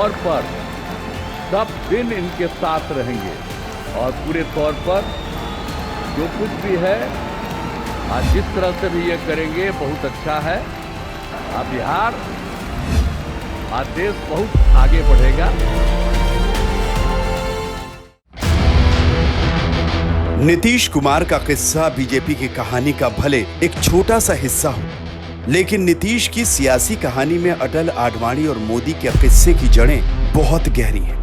तौर पर सब दिन इनके साथ रहेंगे और पूरे तौर पर जो कुछ भी है आज जिस तरह से भी ये करेंगे बहुत अच्छा है। अब बिहार, आज देश बहुत आगे बढ़ेगा। नीतीश कुमार का किस्सा बीजेपी की कहानी का भले एक छोटा सा हिस्सा हो, लेकिन नीतीश की सियासी कहानी में अटल, आडवाणी और मोदी के किस्से की जड़ें बहुत गहरी हैं।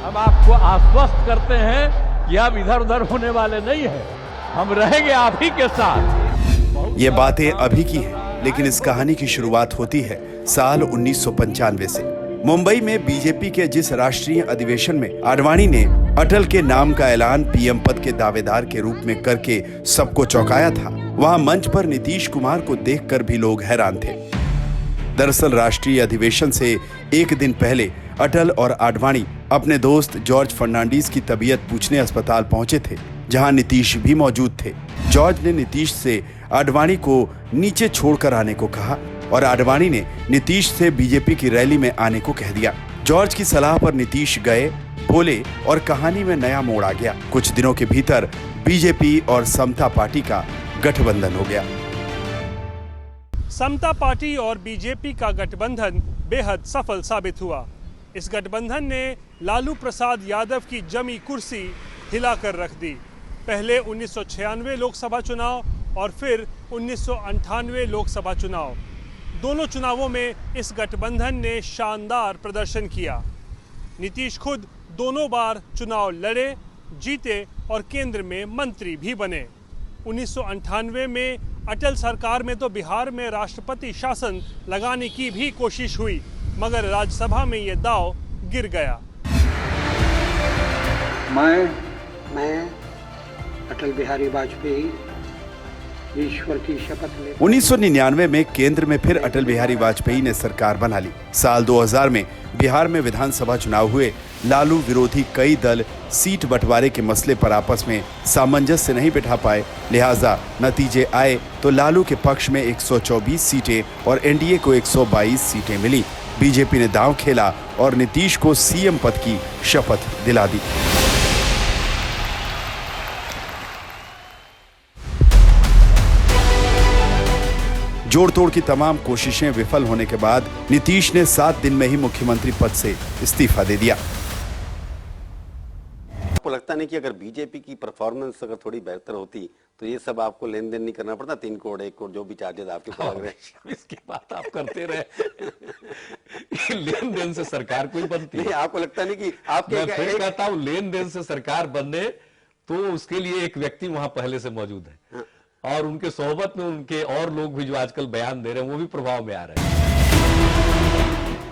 हम आपको आश्वस्त करते हैं कि हम इधर उधर होने वाले नहीं हैं, हम रहेंगे आप ही के साथ। ये बातें अभी की हैं, लेकिन इस कहानी की शुरुआत होती है साल 1995 से। मुंबई में बीजेपी के जिस राष्ट्रीय अधिवेशन में आडवाणी ने अटल के नाम का ऐलान पीएम पद के दावेदार के रूप में करके सबको चौंकाया था, वहां मंच पर नीतीश कुमार को देखकर भी लोग हैरान थे। दरअसल राष्ट्रीय अधिवेशन से एक दिन पहले अटल और आडवाणी अपने दोस्त जॉर्ज फर्नांडीज की तबीयत पूछने अस्पताल पहुंचे थे, जहां नीतीश भी मौजूद थे। जॉर्ज ने नीतीश से आडवाणी को नीचे छोड़कर आने को कहा और आडवाणी ने नीतीश से बीजेपी की रैली में आने को कह दिया। जॉर्ज की सलाह पर नीतीश गए, बोले और कहानी में नया मोड़ आ गया। कुछ दिनों के भीतर बीजेपी और समता पार्टी का गठबंधन हो गया। समता पार्टी और बीजेपी का गठबंधन बेहद सफल साबित हुआ। इस गठबंधन ने लालू प्रसाद यादव की जमी कुर्सी हिलाकर रख दी। पहले 1996 लोकसभा चुनाव और फिर 1998 लोकसभा चुनाव, दोनों चुनावों में इस गठबंधन ने शानदार प्रदर्शन किया। नीतीश खुद दोनों बार चुनाव लड़े, जीते और केंद्र में मंत्री भी बने। 1998 में अटल सरकार में तो बिहार में राष्ट्रपति शासन लगाने की भी कोशिश हुई, मगर राज्यसभा में ये दांव गिर गया। मैं अटल बिहारी वाजपेयी ईश्वर की शपथ ले। 1999 में केंद्र में फिर अटल बिहारी वाजपेयी ने सरकार बना ली। साल 2000 में बिहार में विधानसभा चुनाव हुए। लालू विरोधी कई दल सीट बंटवारे के मसले पर आपस में सामंजस्य नहीं बिठा पाए, लिहाजा नतीजे आए तो लालू के पक्ष में 124 सीटें और एनडीए को 122 सीटें मिली। बीजेपी ने दांव खेला और नीतीश को सीएम पद की शपथ दिला दी। जोड़ तोड़ की तमाम कोशिशें विफल होने के बाद नीतीश ने 7 दिन में ही मुख्यमंत्री पद से इस्तीफा दे दिया। आपको लगता नहीं कि अगर बीजेपी की परफॉर्मेंस अगर थोड़ी बेहतर होती तो ये सब आपको लेन देन नहीं करना पड़ता? 3 करोड़ 1 करोड़ जो भी चार्जेस आपके ऊपर लग रहे हैं, इसकी बात आप करते रहे। लेन देन से सरकार कोई बनती है? आपको लगता नहीं कि आपके मैं फिर कहता हूं, लेन देन से सरकार बनने तो उसके लिए एक व्यक्ति वहां पहले से मौजूद है और उनके सोहबत में उनके और लोग भी जो आजकल बयान दे रहे हैं वो भी प्रभाव में आ रहे हैं।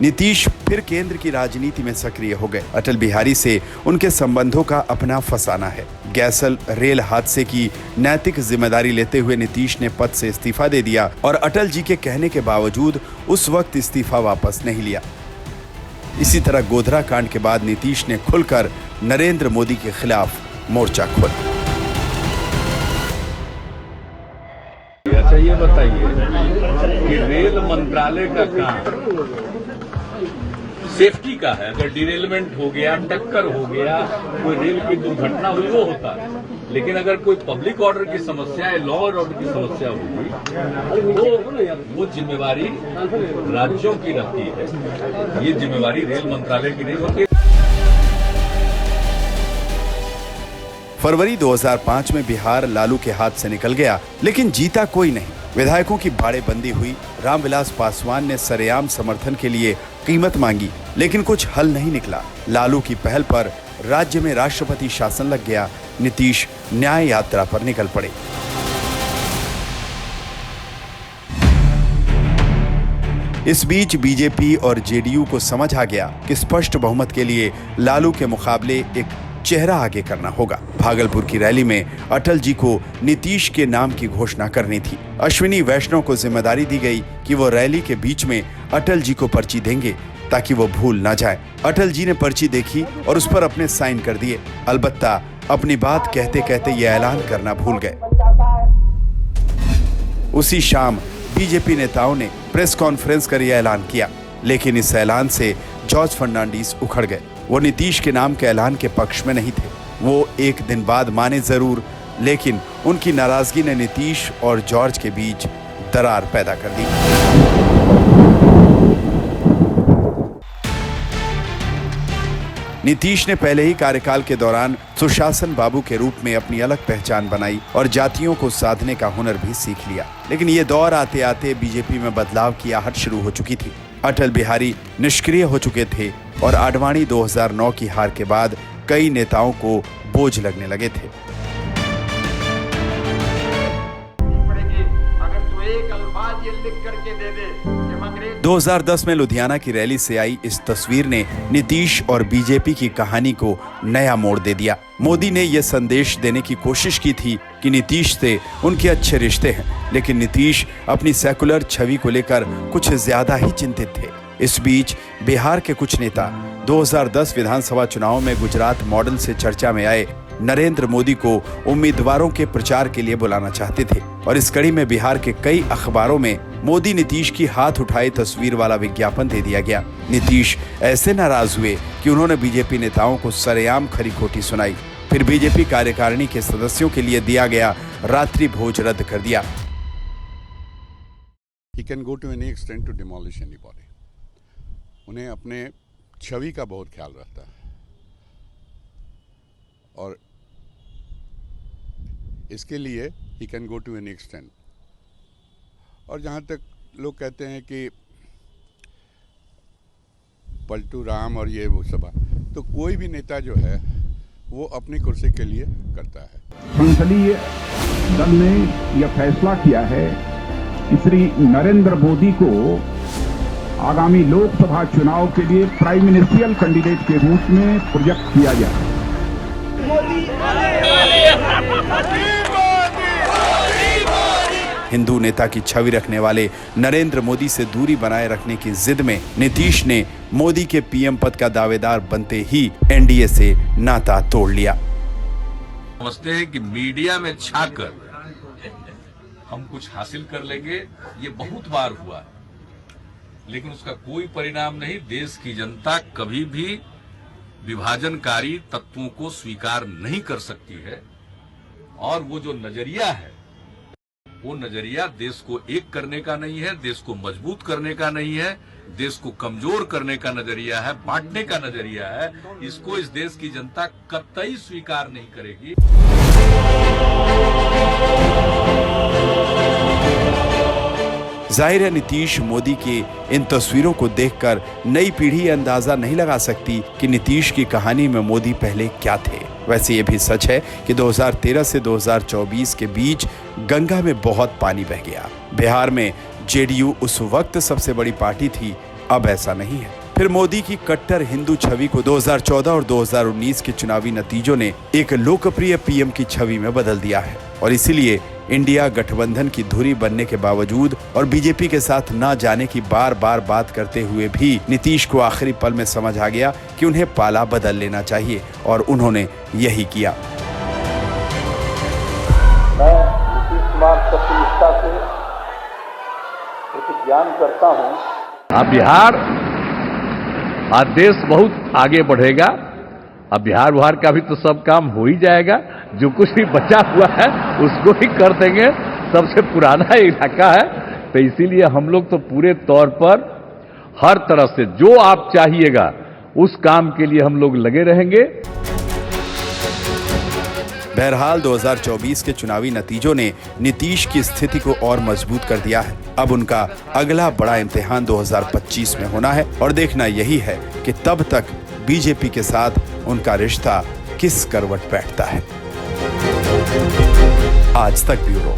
नीतीश फिर केंद्र की राजनीति में सक्रिय हो गए। अटल बिहारी से उनके संबंधों का अपना फसाना है। गैसल रेल हादसे की नैतिक जिम्मेदारी लेते हुए नीतीश ने पद से इस्तीफा दे दिया और अटल जी के कहने के बावजूद उस वक्त इस्तीफा वापस नहीं लिया। इसी तरह गोधरा कांड के बाद नीतीश ने खुलकर नरेंद्र मोदी के खिलाफ मोर्चा खोला। अच्छा ये बताइए कि रेल मंत्रालय का काम सेफ्टी का है। अगर डिरेलमेंट हो गया, टक्कर हो गया, कोई रेल की दुर्घटना हुई वो होता है, लेकिन अगर कोई पब्लिक ऑर्डर की समस्या है, लॉ और ऑर्डर की समस्या होगी तो वो जिम्मेवारी राज्यों की रहती है, ये जिम्मेवारी रेल मंत्रालय की नहीं होती। फरवरी 2005 में बिहार लालू के हाथ से निकल गया, लेकिन जीता कोई नहीं। विधायकों की बाड़ेबंदी हुई। रामविलास पासवान ने सरेआम समर्थन के लिए कीमत मांगी, लेकिन कुछ हल नहीं निकला। लालू की पहल पर राज्य में राष्ट्रपति शासन लग गया। नीतीश न्याय यात्रा पर निकल पड़े। इस बीच बीजेपी और जेडीयू को समझ आ गया कि स्पष्ट बहुमत के लिए लालू के मुकाबले एक चेहरा आगे करना होगा। भागलपुर की रैली में अटल जी को नीतीश के नाम की घोषणा करनी थी। अश्विनी वैष्णव को जिम्मेदारी दी गई कि वो रैली के बीच में अटल जी को पर्ची देंगे ताकि वो भूल ना जाए। अटल जी ने पर्ची देखी और उस पर अपने साइन कर दिए। अलबत्ता अपनी बात कहते कहते ये ऐलान करना भूल गए। उसी शाम बीजेपी नेताओं ने प्रेस कॉन्फ्रेंस कर यह ऐलान किया। लेकिन इस ऐलान से जॉर्ज फर्नांडीज उखड़ गए। वो नीतीश के नाम के ऐलान के पक्ष में नहीं थे। वो एक दिन बाद माने जरूर, लेकिन उनकी नाराजगी ने नीतीश और जॉर्ज के बीच दरार पैदा कर दी। नीतीश ने पहले ही कार्यकाल के दौरान सुशासन बाबू के रूप में अपनी अलग पहचान बनाई और जातियों को साधने का हुनर भी सीख लिया। लेकिन ये दौर आते आते बीजेपी में बदलाव की आहट शुरू हो चुकी थी। अटल बिहारी निष्क्रिय हो चुके थे और आडवाणी 2009 की हार के बाद कई नेताओं को बोझ लगने लगे थे। 2010 में लुधियाना की रैली से आई इस तस्वीर ने नीतीश और बीजेपी की कहानी को नया मोड़ दे दिया। मोदी ने यह संदेश देने की कोशिश की थी कि नीतीश से उनके अच्छे रिश्ते हैं, लेकिन नीतीश अपनी सेकुलर छवि को लेकर कुछ ज्यादा ही चिंतित थे। इस बीच बिहार के कुछ नेता 2010 विधानसभा चुनाव में गुजरात मॉडल से चर्चा में आए नरेंद्र मोदी को उम्मीदवारों के प्रचार के लिए बुलाना चाहते थे और इस कड़ी में बिहार के कई अखबारों में मोदी नीतीश की हाथ उठाई तस्वीर वाला विज्ञापन दे दिया गया। नीतीश ऐसे नाराज हुए कि उन्होंने बीजेपी नेताओं को सरेआम खरी खोटी सुनाई। फिर बीजेपी कार्यकारिणी के सदस्यों के लिए दिया गया रात्रि भोज रद्द कर दिया। He can go to any extent to demolish anybody. उन्हें अपने छवि का बहुत ख्याल रहता है और इसके लिए he can go to any extent. और जहाँ तक लोग कहते हैं कि पलटू राम और ये वो सब, तो कोई भी नेता जो है वो अपनी कुर्सी के लिए करता है। संसदीय दल ने यह फैसला किया है कि श्री नरेंद्र मोदी को आगामी लोकसभा चुनाव के लिए प्राइम मिनिस्ट्रियल कैंडिडेट के रूप में प्रोजेक्ट किया जाए। हिंदू नेता की छवि रखने वाले नरेंद्र मोदी से दूरी बनाए रखने की जिद में नीतीश ने मोदी के पीएम पद का दावेदार बनते ही एनडीए से नाता तोड़ लिया। समझते हैं कि मीडिया में छाकर हम कुछ हासिल कर लेंगे, ये बहुत बार हुआ है, लेकिन उसका कोई परिणाम नहीं। देश की जनता कभी भी विभाजनकारी तत्वों को स्वीकार नहीं कर सकती है और वो जो नजरिया है वो नजरिया देश को एक करने का नहीं है, देश को मजबूत करने का नहीं है, देश को कमजोर करने का नजरिया है, बांटने का नजरिया है। इसको इस देश की जनता कतई स्वीकार नहीं करेगी। जाहिर है नीतीश मोदी की इन तस्वीरों को देखकर नई पीढ़ी अंदाजा नहीं लगा सकती कि नीतीश की कहानी में मोदी पहले क्या थे। वैसे ये भी सच है कि 2013 से 2024 के बीच गंगा में बहुत पानी बह गया। बिहार में जेडीयू उस वक्त सबसे बड़ी पार्टी थी, अब ऐसा नहीं है। फिर मोदी की कट्टर हिंदू छवि को 2014 और 2019 के चुनावी नतीजों ने एक लोकप्रिय पीएम की छवि में बदल दिया है और इसीलिए इंडिया गठबंधन की धुरी बनने के बावजूद और बीजेपी के साथ न जाने की बार बार बात करते हुए भी नीतीश को आखिरी पल में समझ आ गया कि उन्हें पाला बदल लेना चाहिए और उन्होंने यही किया। मैं नीतीश कुमार सत्यनिष्ठा से प्रतिज्ञान करता हूँ। अब बिहार आज देश बहुत आगे बढ़ेगा। अब बिहार का भी तो सब काम हो ही जाएगा। जो कुछ भी बचा हुआ है उसको ही कर देंगे। सबसे पुराना इलाका है, तो इसीलिए हम लोग तो पूरे तौर पर हर तरह से जो आप चाहिएगा उस काम के लिए हम लोग लगे रहेंगे। बहरहाल 2024 के चुनावी नतीजों ने नीतीश की स्थिति को और मजबूत कर दिया है। अब उनका अगला बड़ा इम्तिहान 2025 में होना है और देखना यही है कि तब तक बीजेपी के साथ उनका रिश्ता किस करवट बैठता है। आज तक ब्यूरो।